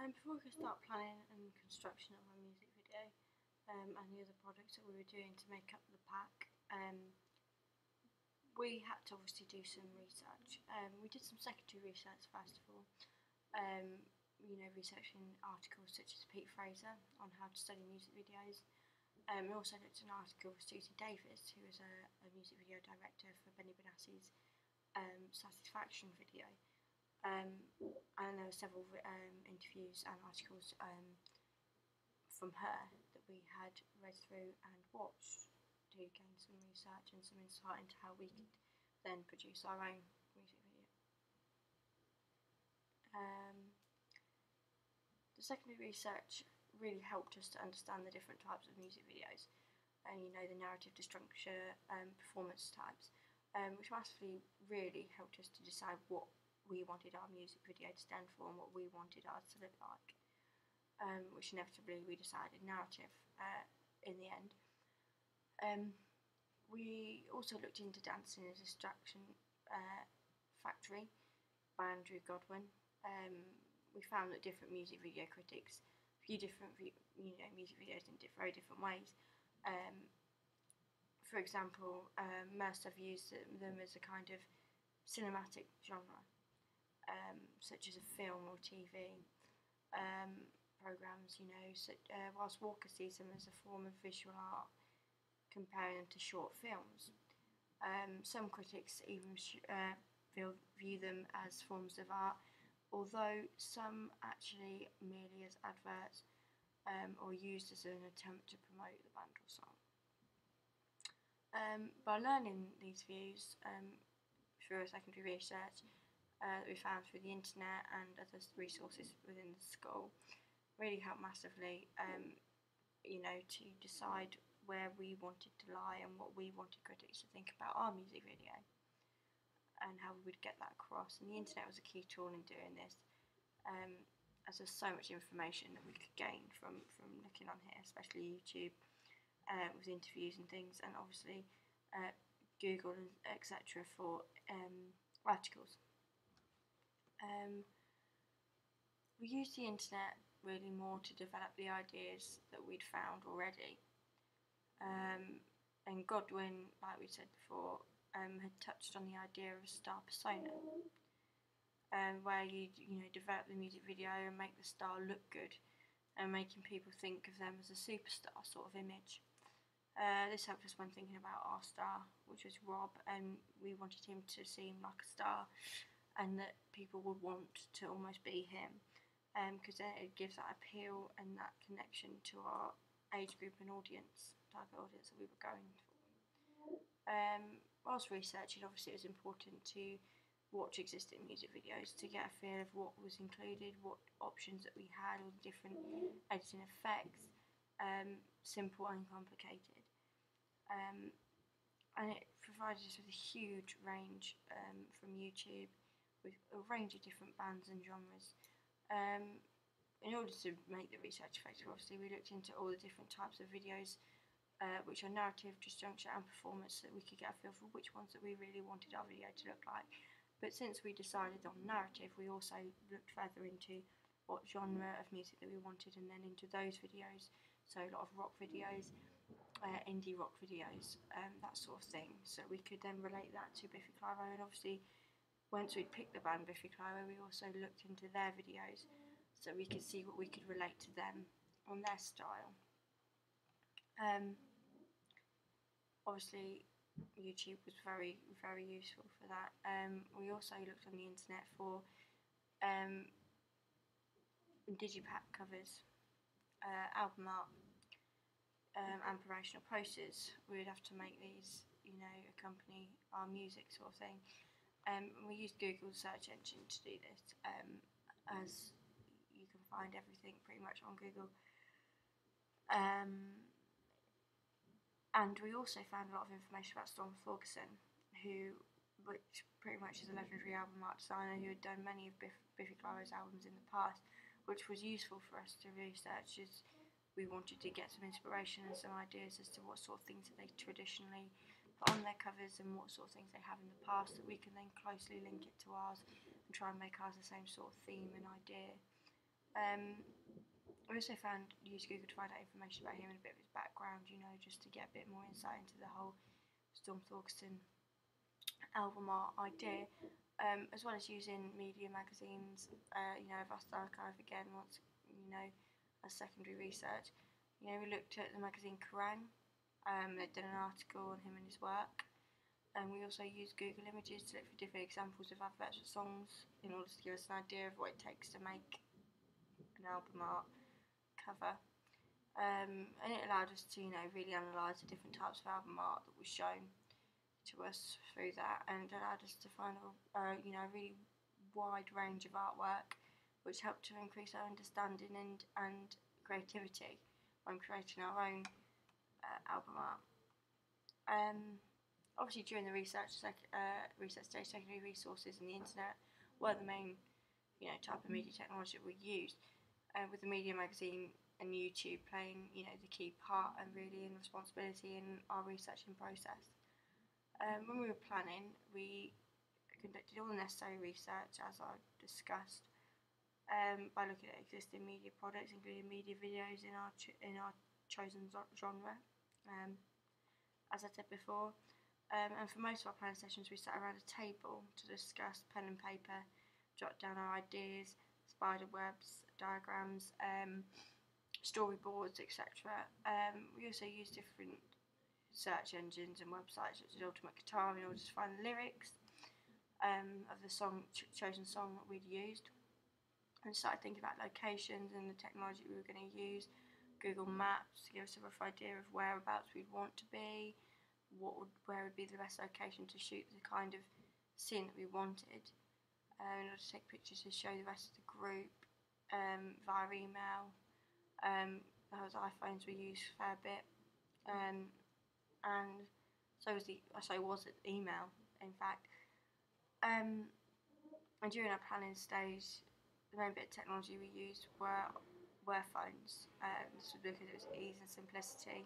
Before we could start planning and construction of our music video and the other projects that we were doing to make up the pack, we had to obviously do some research. We did some secondary research first of all, researching articles such as Pete Fraser on how to study music videos. We also looked at an article with Susie Davis, who is a music video director for Benny Benassi's Satisfaction video. And there were several interviews and articles from her that we had read through and watched to gain some research and some insight into how we could then produce our own music video. The secondary research really helped us to understand the different types of music videos and the narrative to structure performance types, which massively really helped us to decide what we wanted our music video to stand for and what we wanted ours to look like, which inevitably we decided narrative in the end. We also looked into Dancing as a Distraction Factory by Andrew Godwin. We found that different music video critics view different music videos in very different ways. For example, Mercer views them as a kind of cinematic genre, such as a film or TV programs, whilst Walker sees them as a form of visual art, comparing them to short films. Some critics even view them as forms of art, although some actually merely as adverts or used as an attempt to promote the band or song. By learning these views through secondary research that we found through the internet and other resources within the school, really helped massively, to decide where we wanted to lie and what we wanted critics to think about our music video and how we would get that across. And the internet was a key tool in doing this, as there's so much information that we could gain from looking on here, especially YouTube, with interviews and things, and obviously Google and etc. for articles. We used the internet really more to develop the ideas that we'd found already. And Godwin, like we said before, had touched on the idea of a star persona, where you develop the music video and make the star look good, and making people think of them as a superstar sort of image. This helped us when thinking about our star, which was Rob, and we wanted him to seem like a star and that people would want to almost be him, because it gives that appeal and that connection to our age group and target audience that we were going for. Whilst researching, obviously it was important to watch existing music videos to get a feel of what was included, what options that we had, all the different editing effects, simple and complicated. And it provided us with a huge range from YouTube, with a range of different bands and genres. In order to make the research effective, obviously we looked into all the different types of videos, which are narrative, disjuncture and performance, so that we could get a feel for which ones that we really wanted our video to look like. But since we decided on narrative, we also looked further into what genre of music that we wanted, and then into those videos, so a lot of rock videos, indie rock videos, that sort of thing, so we could then relate that to Biffy Clyro. And obviously once we'd picked the band Biffy Clyro, we also looked into their videos so we could see what we could relate to them on their style. Obviously YouTube was very, very useful for that. We also looked on the internet for digipack covers, album art, and promotional posters. We'd have to make these, accompany our music sort of thing. We used Google search engine to do this, as you can find everything pretty much on Google. And we also found a lot of information about Storm Thorgerson, which pretty much is a legendary album art designer who had done many of Biffy Clyro's albums in the past, which was useful for us to research, as we wanted to get some inspiration and some ideas as to what sort of things that they traditionally put on their covers and what sort of things they have in the past, that we can then closely link it to ours and try and make ours the same sort of theme and idea. I also used Google to find out information about him and a bit of his background, just to get a bit more insight into the whole Storm Thorgerson album art idea, as well as using media magazines, Vast Archive again, as secondary research. We looked at the magazine Kerrang. They did an article on him and his work. And we also used Google Images to look for different examples of adverts for songs in order to give us an idea of what it takes to make an album art cover. And it allowed us to, really analyse the different types of album art that was shown to us through that, and allowed us to find a really wide range of artwork, which helped to increase our understanding and creativity when creating our own album art. Obviously, during the research stage, secondary resources and the internet were the main, type of media technology that we used, with the media magazine and YouTube playing, the key part and really in responsibility in our researching process. When we were planning, we conducted all the necessary research, as I discussed, by looking at existing media products, including media videos in our chosen genre, as I said before. And for most of our planning sessions, we sat around a table to discuss pen and paper, jot down our ideas, spider webs, diagrams, storyboards, etc. We also used different search engines and websites such as Ultimate Guitar in order to find the lyrics of the chosen song that we'd used, and started thinking about locations and the technology we were going to use. Google Maps to give us a rough idea of whereabouts we'd want to be, where would be the best location to shoot the kind of scene that we wanted, in order to take pictures to show the rest of the group via email. Those iPhones we used a fair bit, and so was it email, in fact. And during our planning stage, the main bit of technology we used were phones. This was because it was ease and simplicity.